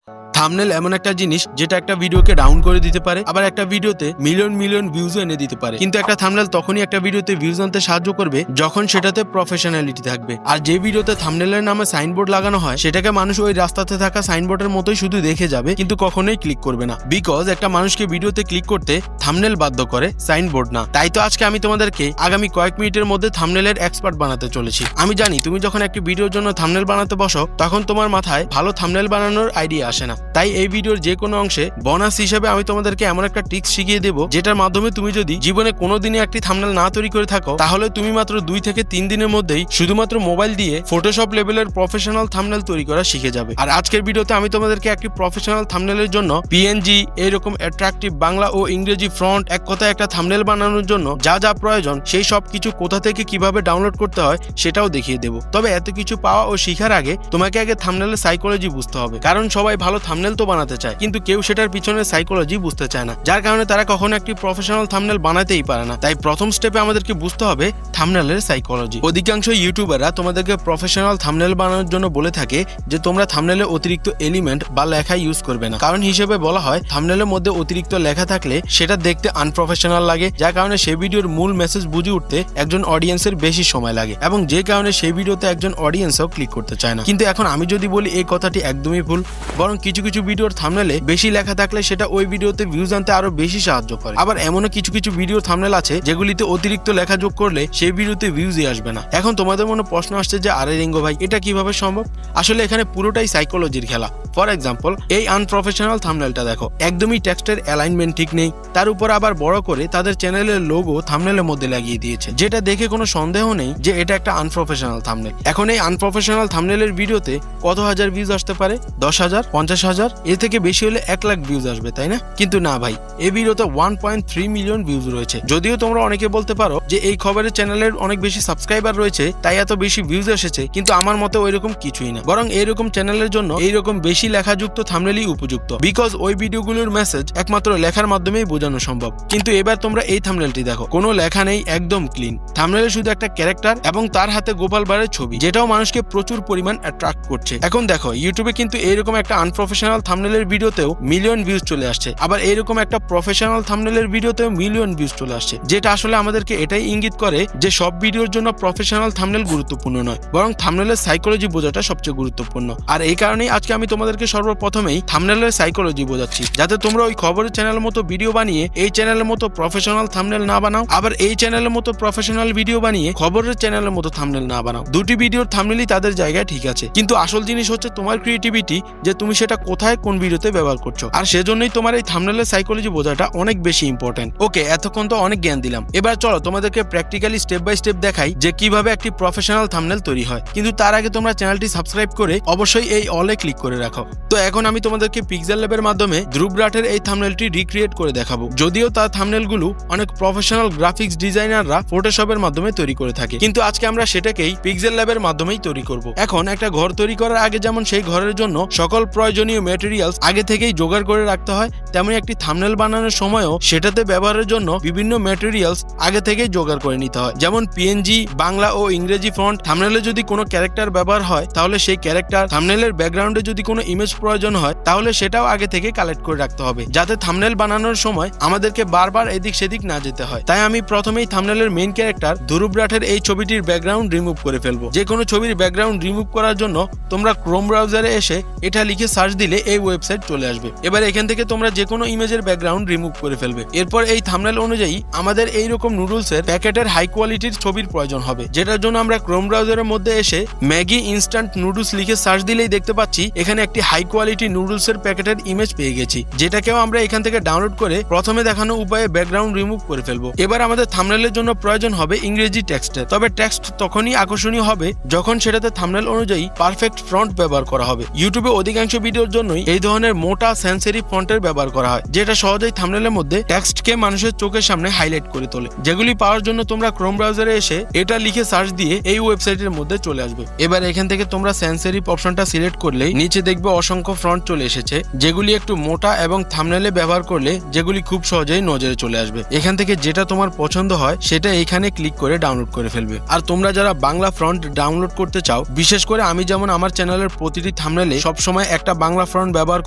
Thumbnail এমন একটা জিনিস যেটা একটা ভিডিওকে ডাউন করে দিতে পারে, আবার একটা ভিডিওতে মিলিয়ন মিলিয়ন ভিউজও এনে দিতে পারে। কিন্তু একটা থাম্বনেল তখনই একটা ভিডিওতে ভিউজ আনতে সাহায্য করবে যখন সেটাতে প্রফেশনালিটি থাকবে। আর যে ভিডিওতে থাম্বনেলের নামে সাইনবোর্ড লাগানো হয় সেটাকে মানুষ ওই রাস্তাতে থাকা সাইনবোর্ডের মতোই শুধু দেখে যাবে, কিন্তু কখনোই ক্লিক করবে না। বিকজ একটা মানুষকে ভিডিওতে ক্লিক করতে থাম্বনেল বাধ্য করে, সাইনবোর্ড না। তাই তো আজকে আমি তোমাদেরকে আগামী কয়েক মিনিটের মধ্যে থাম্বনেলের এক্সপার্ট বানাতে চলেছি। আমি জানি তুমি যখন একটি ভিডিওর জন্য থাম্বনেল বানাতে বসো তখন তোমার মাথায় ভালো থাম্বনেল বানানোর আইডিয়া আসে না। তাই এই ভিডিওর যে কোনো অংশে বোনাস হিসেবে আমি তোমাদেরকে এমন একটা ট্রিক্স শিখিয়ে দেবো যেটার মাধ্যমে তুমি যদি জীবনে কোনোদিনই একটি থাম্বনেল না তৈরি করে থাকো তাহলে তুমি মাত্র 2 থেকে 3 দিনের মধ্যেই শুধুমাত্র মোবাইল দিয়ে ফটোশপ লেভেলের প্রফেশনাল থাম্বনেল তৈরি করা শিখে যাবে। আর আজকের ভিডিওতে আমি তোমাদেরকে একটি প্রফেশনাল থাম্বনেলের জন্য পিএনজি এরকম অ্যাট্রাকটিভ বাংলা ও ইংরেজি ফন্ট, এক কথায় একটা থাম্বনেল বানানোর জন্য যা যা প্রয়োজন সেই সব কিছু কোথা থেকে কিভাবে ডাউনলোড করতে হয় সেটাও দেখিয়ে দেবো। তবে এত কিছু পাওয়া ও শেখার আগে তোমাকে আগে থাম্বনেলের সাইকোলজি বুঝতে হবে, কারণ সবাই ভালো থাম্বনেল তো বানাতে চায় কিন্তু কেউ সেটার পিছনে সাইকোলজি বুঝতে চায় না, যার কারণে তারা কখনো একটি প্রফেশনাল থাম্বনেল বানাতেই পারে না। তাই প্রথম স্টেপে আমাদেরকে বুঝতে হবে থাম্বনেলের সাইকোলজি। অধিকাংশ ইউটিউবাররা তোমাদেরকে প্রফেশনাল থাম্বনেল বানানোর জন্য বলে থাকে যে তোমরা থাম্বনেলে অতিরিক্ত এলিমেন্ট বা লেখা ইউজ করবে না। কারণ হিসেবে বলা হয় থাম্বনেলের মধ্যে অতিরিক্ত লেখা থাকলে সেটা দেখতে আনপ্রফেশনাল লাগে, যার কারণে সেই ভিডিওর মূল মেসেজ বুঝে উঠতে একজন অডিয়েন্সের বেশি সময় লাগে এবং যে কারণে সেই ভিডিওতে একজন অডিয়েন্সও ক্লিক করতে চায় না। কিন্তু এখন আমি যদি বলি এই কথাটি একদমই ভুল, বরং কিছু কিছু ভিডিওর থাম্বনেলে বেশি লেখা থাকলে সেটা ওই ভিডিওতে ভিউজ আনতে আরো বেশি সাহায্য করে। আবার এমনও কিছু কিছু ভিডিওর থাম্বনেল আছে যেগুলিতে অতিরিক্ত লেখা যোগ করলে সেই ভিডিওতে ভিউজই আসবে না। এখন তোমাদের মনে প্রশ্ন আসছে যে আরে রিঙ্গো ভাই এটা কিভাবে সম্ভব? আসলে এখানে পুরোটাই সাইকোলজির খেলা। ফর এক্সাম্পল, এই আনপ্রফেশনাল থাম্বনেলটা দেখো, একদমই টেক্সটের অ্যালাইনমেন্ট ঠিক নেই, তার উপর আবার বড় করে তাদের চ্যানেলের লোগো থাম্বনেলের মধ্যে লাগিয়ে দিয়েছে, যেটা দেখে কোনো সন্দেহ নেই যে এটা একটা আনপ্রফেশনাল থাম্বনেল। এখন এই আনপ্রফেশনাল থাম্বনেলের ভিডিওতে কত হাজার ভিউজ আসতে পারে? 10,000, 50,000, এর থেকে বেশি হলে 1 লাখ ভিউজ আসবে, তাই না? কিন্তু না ভাই, এই ভিডিওতে 1.3 মিলিয়ন ভিউজ রয়েছে। যদিও তোমরা অনেকে বলতে পারো যে এই খবরের চ্যানেলের অনেক বেশি সাবস্ক্রাইবার রয়েছে তাই এত বেশি ভিউজ এসেছে, কিন্তু আমার মতে ওইরকম কিছুই না, বরং এইরকম চ্যানেলের জন্য এইরকম বেশি লেখাযুক্ত থাম্বনেলই উপযুক্ত। বিকজ ওই ভিডিওগুলোর মেসেজ একমাত্র লেখার মাধ্যমেই বোঝানো সম্ভব। কিন্তু এবার তোমরা এই থাম্বনেলটি দেখো, কোনো লেখা নেই, একদম ক্লিন। থাম্বনেলে শুধু একটা ক্যারেক্টার এবং তার হাতে গোপাল ভাঁড়ের ছবি, যেটাও মানুষকে প্রচুর পরিমাণ অ্যাট্রাক্ট করছে। এখন দেখো ইউটিউবে কিন্তু এইরকম একটা আনপ্রফেশনাল থাম্বনেলের ভিডিওতেও মিলিয়ন ভিউজ চলে আসছে, আবার এইরকম একটা প্রফেশনাল থাম্বনেলের ভিডিওতেও মিলিয়ন ভিউজ চলে আসছে, যেটা আসলে আমাদেরকে এটাই ইঙ্গিত করে যে সব ভিডিওর জন্য প্রফেশনাল থাম্বনেল গুরুত্বপূর্ণ নয়, বরং থাম্বনেলের সাইকোলজি বোঝাটা সবচেয়ে গুরুত্বপূর্ণ। আর এই কারণেই আজকে আমি তোমাদেরকে সর্বপ্রথমেই থাম্বনেলের সাইকোলজি বোঝাচ্ছি, যাতে তোমরা ওই খবরের চ্যানেলের মতো ভিডিও বানিয়ে এই চ্যানেলের মতো প্রফেশনাল থাম্বনেল না বানাও, আবার এই চ্যানেলের মতো প্রফেশনাল ভিডিও বানিয়ে খবরের চ্যানেলের মতো থাম্বনেল না বানাও। দুটি ভিডিওর থাম্বনেলই তাদের জায়গায় ঠিক আছে, কিন্তু আসল জিনিস হচ্ছে তোমার ক্রিয়েটিভিটি, যে তুমি সেটা কোথায় কোন ভিডিওতে ব্যবহার করছো। আর সেজন্যই তোমার এই থাম্বনেলের সাইকোলজি বোঝাটা অনেক বেশি ইম্পর্টেন্ট। ওকে, এতক্ষণ তো অনেক জ্ঞান দিলাম, এবার চলো তোমাদেরকে প্র্যাকটিক্যালি স্টেপ বাই স্টেপ দেখাই যে কিভাবে একটি প্রফেশনাল থাম্বনেল তৈরি হয়। কিন্তু তার আগে তোমরা চ্যানেলটি সাবস্ক্রাইব করে অবশ্যই এই অলে ক্লিক করে রাখো। তো এখন আমি তোমাদেরকে পিক্সেল ল্যাবের মাধ্যমে ধ্রুব রাঠের এই থাম্বনেলটি রিক্রিয়েট করে দেখাবো। যদিও তার থাম্বনেলগুলো অনেক প্রফেশনাল গ্রাফিক্স ডিজাইনাররা ফটোশপের মাধ্যমে তৈরি করে থাকে, কিন্তু আজকে আমরা সেটাকেই পিক্সেল ল্যাবের মাধ্যমেই তৈরি করব। এখন একটা ঘর তৈরি করার আগে যেমন সেই ঘরের জন্য সকল প্রয়োজনীয় ম্যাটেরিয়ালস আগে থেকেই জোগাড় করে রাখতে হয়, তেমনি একটি থাম্বনেল বানানোর সময়ও সেটাতে ব্যবহারের জন্য বিভিন্ন ম্যাটেরিয়ালস আগে থেকেই জোগাড় করে নিতে হয়। যেমন পিএনজি, বাংলা ও ইংরেজি ফন্ট। থাম্বনেলে যদি কোনো ক্যারেক্টার ব্যবহার হয় তাহলে সেই ক্যারেক্টার, থাম্বনেলের ব্যাকগ্রাউন্ডে যদি কোনো ইমেজ প্রয়োজন হয় তাহলে সেটাও আগে থেকে কালেক্ট করে রাখতে হবে, যাতে থাম্বনেল বানানোর সময় আমাদেরকে বারবার এদিক সেদিক না যেতে হয়। তাই আমি প্রথমেই থাম্বনেলের মেইন ক্যারেক্টার ধ্রুব রাঠের এই ছবিটির ব্যাকগ্রাউন্ড রিমুভ করে ফেলবো। যে কোনো ছবির ব্যাকগ্রাউন্ড রিমুভ করার জন্য তোমরা ক্রোম ব্রাউজারে এসে এটা লিখে সার্চ দিলে এই ওয়েবসাইট চলে আসবে। এবার এখান থেকে তোমরা যে কোনো ইমেজের ব্যাকগ্রাউন্ড রিমুভ করে ফেলবে। এরপর এই থাম্বনেল অনুযায়ী আমাদের এইরকম নুডলসের প্যাকেটের হাই কোয়ালিটির ছবির প্রয়োজন হবে, যেটার জন্য আমরা ক্রোম ব্রাউজারের মধ্যে এসে ম্যাগি ইনস্ট্যান্ট নুডলস লিখে সার্চ দিলেই দেখতে পাচ্ছি এখানে একটি হাই কোয়ালিটি নুডলসের প্যাকেটের ইমেজ পেয়ে গেছি, যেটাকেও আমরা এখান থেকে ডাউনলোড করে প্রথমে দেখানো উপায়ে ব্যাকগ্রাউন্ড রিমুভ করে ফেলবো। এবার আমাদের থাম্বনেলের জন্য প্রয়োজন হবে ইংরেজি টেক্সটের, তবে টেক্সট তখনই আকর্ষণীয় হবে যখন সেটাতে থাম্বনেল অনুযায়ী পারফেক্ট ফন্ট ব্যবহার করা হবে। ইউটিউবে অধিকাংশ ভিডিওর জন্যই এই ধরনের মোটা সেন্সরি ফন্টের ব্যবহার করা হয়, যেটা সহজেই থাম্বনেলের মধ্যে টেক্সটকে মানুষের চোখের সামনে হাইলাইট করে তোলে। যেগুলি পাওয়ার জন্য তোমরা ক্রোম ব্রাউজারে এসে এটা লিখে সার্চ দিয়ে এই ওয়েবসাইটের মধ্যে চলে আসবে। এবার এখান থেকে তোমরা সেন্স সেরিফ অপশনটা সিলেক্ট করলেই নিচে দেখবে অসংখ্য ফন্ট চলে চলে এসেছে, যেগুলি একটু মোটা এবং থাম্বনেলে ব্যবহার করলে যেগুলি খুব সহজেই নজরে চলে আসবে। এখান থেকে যেটা তোমার পছন্দ হয় সেটা এখানে ক্লিক করে ডাউনলোড করে ফেলবে। আর তোমরা যারা বাংলা ফন্ট ডাউনলোড করতে চাও, বিশেষ করে আমি যেমন আমার চ্যানেলের প্রতিটি থাম্বনেলে সবসময় একটা বাংলা ফন্ট ব্যবহার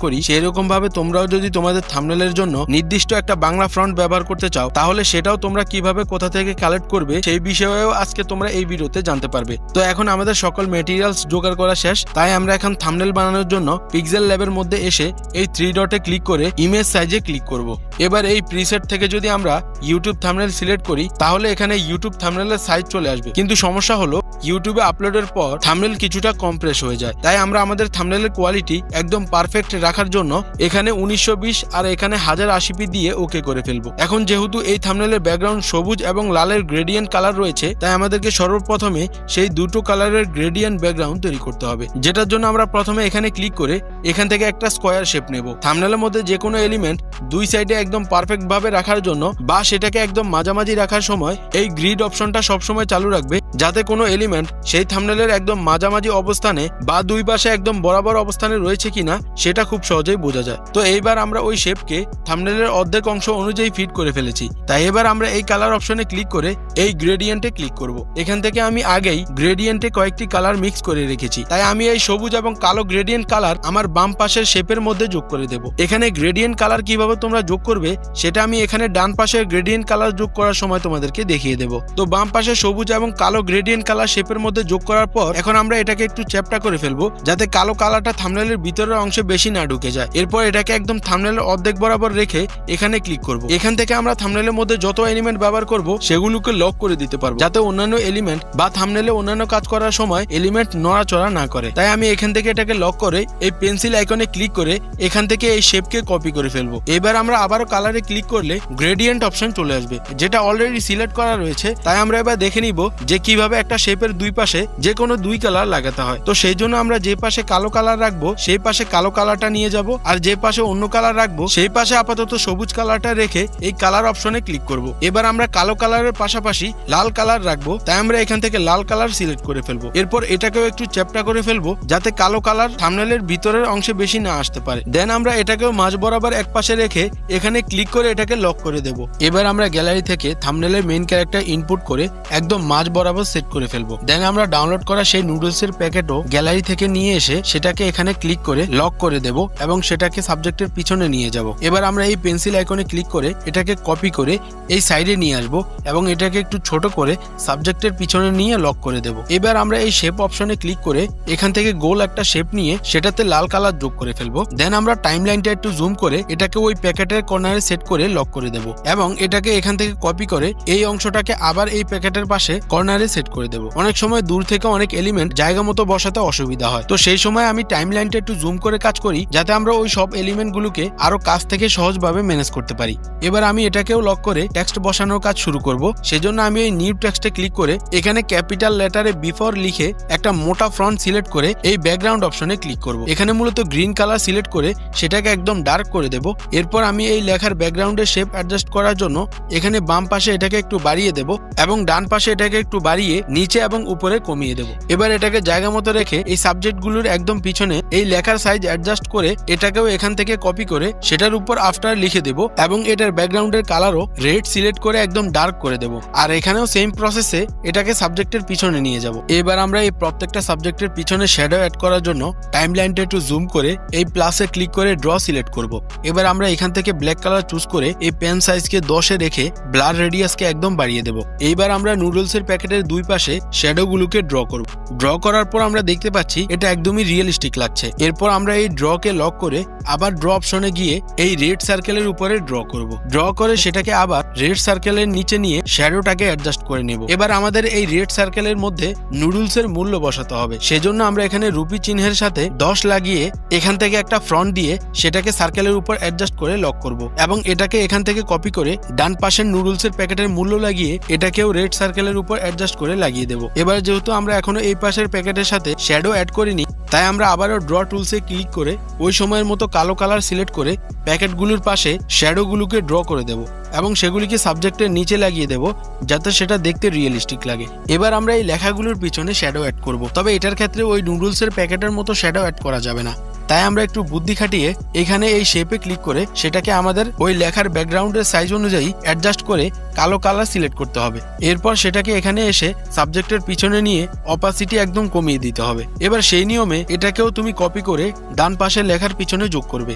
করি, সেরকম ভাবে তোমরাও যদি তোমাদের থাম্বনেলের জন্য নির্দিষ্ট একটা বাংলা ফন্ট ব্যবহার করতে চাও, তাহলে সেটাও তোমরা কিভাবে কোথা থেকে কালেক্ট করবে সেই বিষয়েও আজকে তোমরা এই ভিডিওতে জানতে পারবে। তো এখন আমাদের সকল মেটেরিয়ালস জোগাড় করা শেষ, তাই আমরা এখন থাম্বনেল বানানোর জন্য পিক্সেল ল্যাবের মধ্যে এসে এই 3 ডটে ক্লিক করে ইমেজ সাইজে ক্লিক করব। এবার এই প্রিসেট থেকে যদি আমরা ইউটিউব থাম্বনেল সিলেক্ট করি, তাহলে এখানে ইউটিউব থাম্বনেলের সাইজ চলে আসবে। কিন্তু সমস্যা হলো ইউটিউবে আপলোডের পর থাম্বনেল কিছুটা কম্প্রেস হয়ে যায়, তাই আমরা আমাদের থাম্বনেলের কোয়ালিটি একদম পারফেক্ট রাখার জন্য এখানে 1920 আর এখানে 1080p দিয়ে ওকে করে ফেলবো। এখন যেহেতু এই থাম্বনেলের ব্যাকগ্রাউন্ড সবুজ এবং লালের গ্রেডিয়েন্ট কালার রয়েছে, তাই আমাদেরকে সর্বপ্রথমে সেই দুটো কালারের গ্রেডিয়েন্ট ব্যাকগ্রাউন্ড তৈরি করতে হবে, যেটার জন্য আমরা প্রথমে এখানে ক্লিক করে এখান থেকে একটা স্কয়ার শেপ নেব। থাম্বনেলের মধ্যে যে কোনো এলিমেন্ট দুই সাইডে একদম পারফেক্ট ভাবে রাখার জন্য বা সেটাকে একদম মাঝামাঝি রাখার সময় এই গ্রিড অপশনটা সবসময় চালু রাখবে, যাতে কোনো এলিমেন্ট সেই থাম্বনেলের একদম মাঝামাঝি অবস্থানে বা দুই পাশে একদম বরাবর অবস্থানে রয়েছে কিনা সেটা খুব সহজেই বোঝা যায়। তো এইবার আমরা ওই শেপকে থাম্বনেলের অর্ধেক অংশ অনুযায়ী ফিট করে ফেলেছি, তাই এবার আমরা এই কালার অপশনে ক্লিক করে এই গ্রেডিয়েন্টে ক্লিক করব। এখান থেকে আমি আগেই গ্রেডিয়েন্টে কয়েকটি কালার মিক্স করে রেখেছি, তাই আমি এই সবুজ এবং কালো গ্রেডিয়েন্ট কালার আমার বাম পাশের শেপের মধ্যে যোগ করে দেব। এখানে গ্রেডিয়েন্ট কালার কিভাবে তোমরা যোগ করবে সেটা আমি এখানে ডান পাশের গ্রেডিয়েন্ট কালার যোগ করার সময় তোমাদেরকে দেখিয়ে দেব। তো বাম পাশে সবুজ এবং কালো গ্রেডিয়েন্ট কালার শেপের মধ্যে যোগ করার পর এখন আমরা এটাকে একটু চ্যাপ্টা করে ফেলবো, যাতে কালো কালারটা থাম্বনেলের ভিতরের অংশে বেশি না ঢুকে যায়। এরপর এটাকে একদম থাম্বনেলের অর্ধেক বরাবর রেখে এখানে ক্লিক করব। এখান থেকে আমরা থাম্বনেলের মধ্যে যত এলিমেন্ট ব্যবহার করব সেগুলোকে লক করে দিতে পারবো, যাতে অন্যান্য এলিমেন্ট বা থাম্বনেলে অন্যান্য কাজ করার সময় এলিমেন্ট নড়াচড়া না করে। তাই আমি এখান থেকে এটাকে লক করে এই পেন্সিল আইকনে ক্লিক করে এখান থেকে এই শেপকে কপি করে ফেলবো। এবার আমরা আবারও কালারে ক্লিক করলে গ্রেডিয়েন্ট অপশন চলে আসবে, যেটা অলরেডি সিলেক্ট করা রয়েছে। তাই আমরা এবার দেখে নিব যে কিভাবে একটা শেপের দুই পাশে যে কোনো দুই কালার লাগাতে হয়। তো সেই জন্য আমরা যে পাশে কালো কালার রাখবো সেই পাশে কালো কালারটা নিয়ে যাব, আর যে পাশে অন্য কালার রাখবো সেই পাশে আপাতত সবুজ কালারটা রেখে এই কালার অপশনে ক্লিক করব। এবার আমরা কালো কালারের পাশাপাশি লাল কালার রাখবো, তাই আমরা এখান থেকে লাল কালার সিলেক্ট করে ফেলবো। এরপর এটাকেও একটু চ্যাপ্টা করে ফেলবো, যাতে কালো কালার থাম্বনেলের ভিতরের অংশে বেশি না আসতে পারে। দেন আমরা এটাকেও মাঝ বরাবর এক পাশে রেখে এখানে ক্লিক করে এটাকে লক করে দেব। এবার আমরা গ্যালারি থেকে থাম্বনেলের মেইন ক্যারেক্টার ইনপুট করে একদম মাঝ বরাবর সেট করে ফেলবো। দেন আমরা ডাউনলোড করা সেই নুডলসের প্যাকেটও গ্যালারি থেকে নিয়ে এসে সেটাকে এখানে ক্লিক করে লক করে দেব এবং সেটাকে সাবজেক্টের পিছনে নিয়ে যাব। এবার আমরা এই পেন্সিল আইকনে ক্লিক করে এটাকে কপি করে এই সাইডে নিয়ে আসব এবং এটাকে একটু ছোট করে সাবজেক্টের পিছনে নিয়ে লক করে দেব। এবার আমরা এই শেপ অপশনে ক্লিক করে এখান থেকে গোল একটা শেপ নিয়ে সেটাতে লাল কালার যোগ করে ফেলবো। দেন আমরা টাইমলাইনটা একটু জুম করে এটাকে ওই প্যাকেটের কর্নারে সেট করে লক করে দেব এবং এটাকে এখান থেকে কপি করে এই অংশটাকে আবার এই প্যাকেটের পাশে কর্নারে সেট করে দেব। অনেক সময় দূর থেকে অনেক এলিমেন্ট জায়গা মতো বসাতে অসুবিধা হয়, তো সেই সময় আমি টাইমলাইনটা একটু জুম করে কাজ করি, যাতে আমরা ওই সব এলিমেন্ট গুলোকে আরো কাছ থেকে সহজভাবে ম্যানেজ করতে পারি। এবার আমি এটাকেও লক করে টেক্সট বসানোর কাজ শুরু করব। সেজন্য আমি এই নিউ টেক্সটে ক্লিক করে এখানে ক্যাপিটাল লেটারে বিফোর লিখে একটা মোটা ফন্ট সিলেক্ট করে এই ব্যাকগ্রাউন্ড অপশনে ক্লিক করব। এখানে মূলত গ্রিন কালার সিলেক্ট করে সেটাকে একদম ডার্ক করে দেব। এরপর আমি এই লেখার ব্যাকগ্রাউন্ডের শেপ অ্যাডজাস্ট করার জন্য এখানে বাম পাশে এটাকে একটু বাড়িয়ে দেব এবং ডান পাশে এটাকে একটু বাড়িয়ে নিচে এবং উপরে কমিয়ে দেব। এবার এটাকে জায়গা মতো রেখে এই সাবজেক্ট গুলোর একদম পিছনে এই লেখার সাইজ অ্যাডজাস্ট করে এটাকেও এখান থেকে কপি করে সেটার উপর আফটার লিখে দেব এবং এটার ব্যাকগ্রাউন্ডের কালারও রেড সিলেক্ট করে একদম ডার্ক করে দেব। আর এখানেও সেম প্রসেসে এটাকে সাবজেক্টের পিছনে নিয়ে যাব। এবার আমরা এই প্রত্যেকটা সাবজেক্টের পিছনে শ্যাডো অ্যাড করার জন্য টাইমলাইনটা একটু জুম করে এই প্লাসে ক্লিক করে ড্র সিলেক্ট করব। এবার আমরা এখান থেকে ব্ল্যাক কালার চুজ করে এই পেন সাইজকে 10-এ রেখে ব্লার রেডিয়াসকে একদম বাড়িয়ে দেব। এইবার আমরা নুডলসের প্যাকেটের দুই পাশে শ্যাডো গুলোকে ড্র করব। ড্র করার পর আমরা দেখতে পাচ্ছি এটা একদমই রিয়েলিস্টিক লাগছে। এরপর আমরা এই ড্রকে লক করে আবার ড্র অপশনে গিয়ে এই রেড সার্কেলের উপরে ড্র করব। ড্র করে সেটাকে আবার রেড সার্কেলের নিচে নিয়ে শ্যাডোটাকে অ্যাডজাস্ট করে নেব। এবার আমাদের এই রেড সার্কেলের মধ্যে নুডলসের মূল্য বসাতে হবে। সেজন্য আমরা এখানে রুপি চিহ্নের সাথে 10 লাগিয়ে এখান থেকে একটা ফ্রন্ট দিয়ে সেটাকে সার্কেলের উপর অ্যাডজাস্ট করে লক করব এবং এটাকে এখান থেকে কপি করে ডান পাশের নুডলসের প্যাকেটের মূল্য লাগিয়ে এটাকেও রেড সার্কেলের উপর অ্যাডজাস্ট করে লাগিয়ে দেব। এবার যেহেতু আমরা এখনো এই পাশের প্যাকেটের সাথে শ্যাডো অ্যাড করিনি, তাই আমরা আবারও ড্র টুলসে ক্লিক করে ওই সময়ের মতো কালো কালার সিলেক্ট করে প্যাকেটগুলোর পাশে শ্যাডোগুলোকে ড্র করে দেব এবং সেগুলিকে সাবজেক্টের নিচে লাগিয়ে দেব, যাতে সেটা দেখতে রিয়েলিস্টিক লাগে। এবার আমরা এই লেখাগুলোর পিছনে শ্যাডো অ্যাড করব, তবে এটার ক্ষেত্রে ওই নুডলসের প্যাকেটের মতো শ্যাডো অ্যাড করা যাবে না। তাই আমরা একটু বুদ্ধি খাটিয়ে এখানে এই শেপে ক্লিক করে সেটাকে আমাদের ওই লেখার ব্যাকগ্রাউন্ডের সাইজ অনুযায়ী অ্যাডজাস্ট করে কালো কালার সিলেক্ট করতে হবে। এরপর সেটাকে এখানে এসে সাবজেক্টের পিছনে নিয়ে অপাসিটি একদম কমিয়ে দিতে হবে। এবার সেই নিয়মে এটাকেও তুমি কপি করে ডান পাশের লেখার পিছনে যোগ করবে।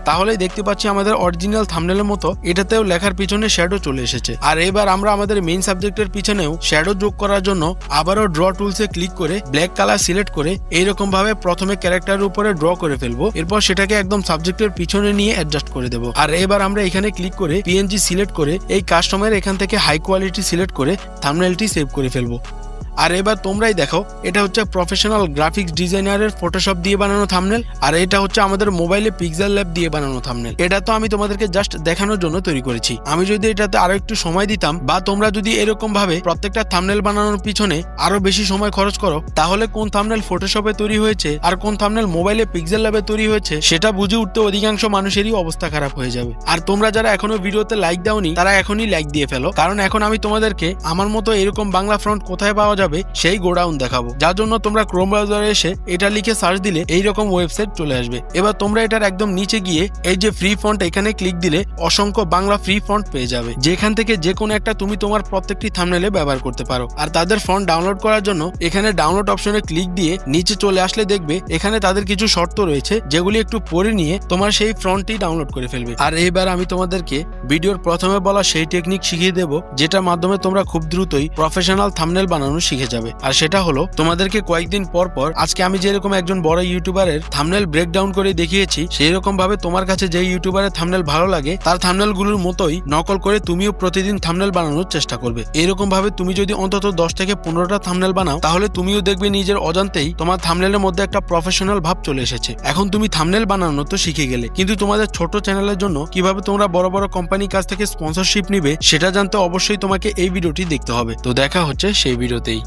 তাহলেই দেখতে পাচ্ছি আমাদের অরিজিনাল থাম্বনেলের মতো এটাতেও লেখার পিছনে শ্যাডো চলে এসেছে। আর এবার আমরা আমাদের মেইন সাবজেক্টের পিছনেও শ্যাডো যোগ করার জন্য আবারও ড্র টুলসে ক্লিক করে ব্ল্যাক কালার সিলেক্ট করে এইরকম ভাবে প্রথমে ক্যারেক্টারের উপরে ড্র করে ফেলবো। এরপর সেটাকে একদম সাবজেক্টের পিছনে নিয়ে অ্যাডজাস্ট করে দেবো। আর এবার আমরা এখানে ক্লিক করে পিএনজি সিলেক্ট করে এই কাস্টমার এখান থেকে হাই কোয়ালিটি সিলেক্ট করে থাম্বনেলটি সেভ করে ফেলবো। আর এবার তোমরাই দেখো, এটা হচ্ছে প্রফেশনাল গ্রাফিক্স ডিজাইনারের ফটোশপ দিয়ে বানানো থাম্বনেল, আর এটা হচ্ছে আমাদের মোবাইলে পিক্সেল ল্যাব দিয়ে বানানো থাম্বনেল। এটা তো আমি তোমাদেরকে জাস্ট দেখানোর জন্য তৈরি করেছি। আমি যদি এটাতে আরো একটু সময় দিতাম বা তোমরা যদি এরকম ভাবে প্রত্যেকটা থাম্বনেল বানানোর পিছনে আরো বেশি সময় খরচ করো, তাহলে কোন থাম্বনেল ফটোশপে তৈরি হয়েছে আর কোন থাম্বনেল মোবাইলে পিক্সেল ল্যাবে তৈরি হয়েছে সেটা বুঝে উঠতে অধিকাংশ মানুষেরই অবস্থা খারাপ হয়ে যাবে। আর তোমরা যারা এখনো ভিডিওতে লাইক দাওনি তারা এখনই লাইক দিয়ে ফেলো, কারণ এখন আমি তোমাদেরকে আমার মতো এরকম বাংলা ফন্ট কোথায় পাওয়া যাবে সেই গোডাউন দেখাবো, যার জন্য তোমরা ক্রোম ব্রাউজারে এসে এটা লিখে সার্চ দিলে এইরকম ওয়েবসাইট চলে আসবে। এবার তোমরা এটার একদম নিচে গিয়ে এই যে ফ্রি ফন্ট এখানে ক্লিক দিলে অসংখ্য বাংলা ফ্রি ফন্ট পেয়ে যাবে, যেখান থেকে যে কোনো একটা তুমি তোমার প্রত্যেকটি থাম্বনেলে ব্যবহার করতে পারো। আর তাদের ফন্ট ডাউনলোড করার জন্য এখানে ডাউনলোড অপশনে ক্লিক দিয়ে নিচে চলে আসলে দেখবে এখানে তাদের কিছু শর্ত রয়েছে, যেগুলি একটু পড়ে নিয়ে তোমার সেই ফন্টটি ডাউনলোড করে ফেলবে। আর এইবার আমি তোমাদেরকে ভিডিওর প্রথমে বলা সেই টেকনিক শিখিয়ে দেব, যেটার মাধ্যমে তোমরা খুব দ্রুতই প্রফেশনাল থাম্বনেল বানানো শিখে যাবে। আর সেটা হলো, তোমাদেরকে কয়েকদিন পর পর আজকে আমি যেরকম একজন বড় ইউটিউবারের থাম্বনেল ব্রেকডাউন করে দেখিয়েছি, সেই রকম ভাবে তোমার কাছে যে ইউটিউবারের থাম্বনেল ভালো লাগে তার থাম্বনেল গুলোর মতোই নকল করে তুমিও প্রতিদিন থাম্বনেল বানানোর চেষ্টা করবে। এরকম ভাবে তুমি যদি অন্তত 10 থেকে 15টা থাম্বনেল বানাও, তাহলে তুমিও দেখবে নিজের অজান্তেই তোমার থাম্বনেলের মধ্যে একটা প্রফেশনাল ভাব চলে এসেছে। এখন তুমি থাম্বনেল বানানো তো শিখে গেলে, কিন্তু তোমাদের ছোট চ্যানেলের জন্য কিভাবে তোমরা বড় বড় কোম্পানির কাছ থেকে স্পন্সরশিপ নিবে সেটা জানতে অবশ্যই তোমাকে এই ভিডিওটি দেখতে হবে। তো দেখা হচ্ছে সেই ভিডিওতেই।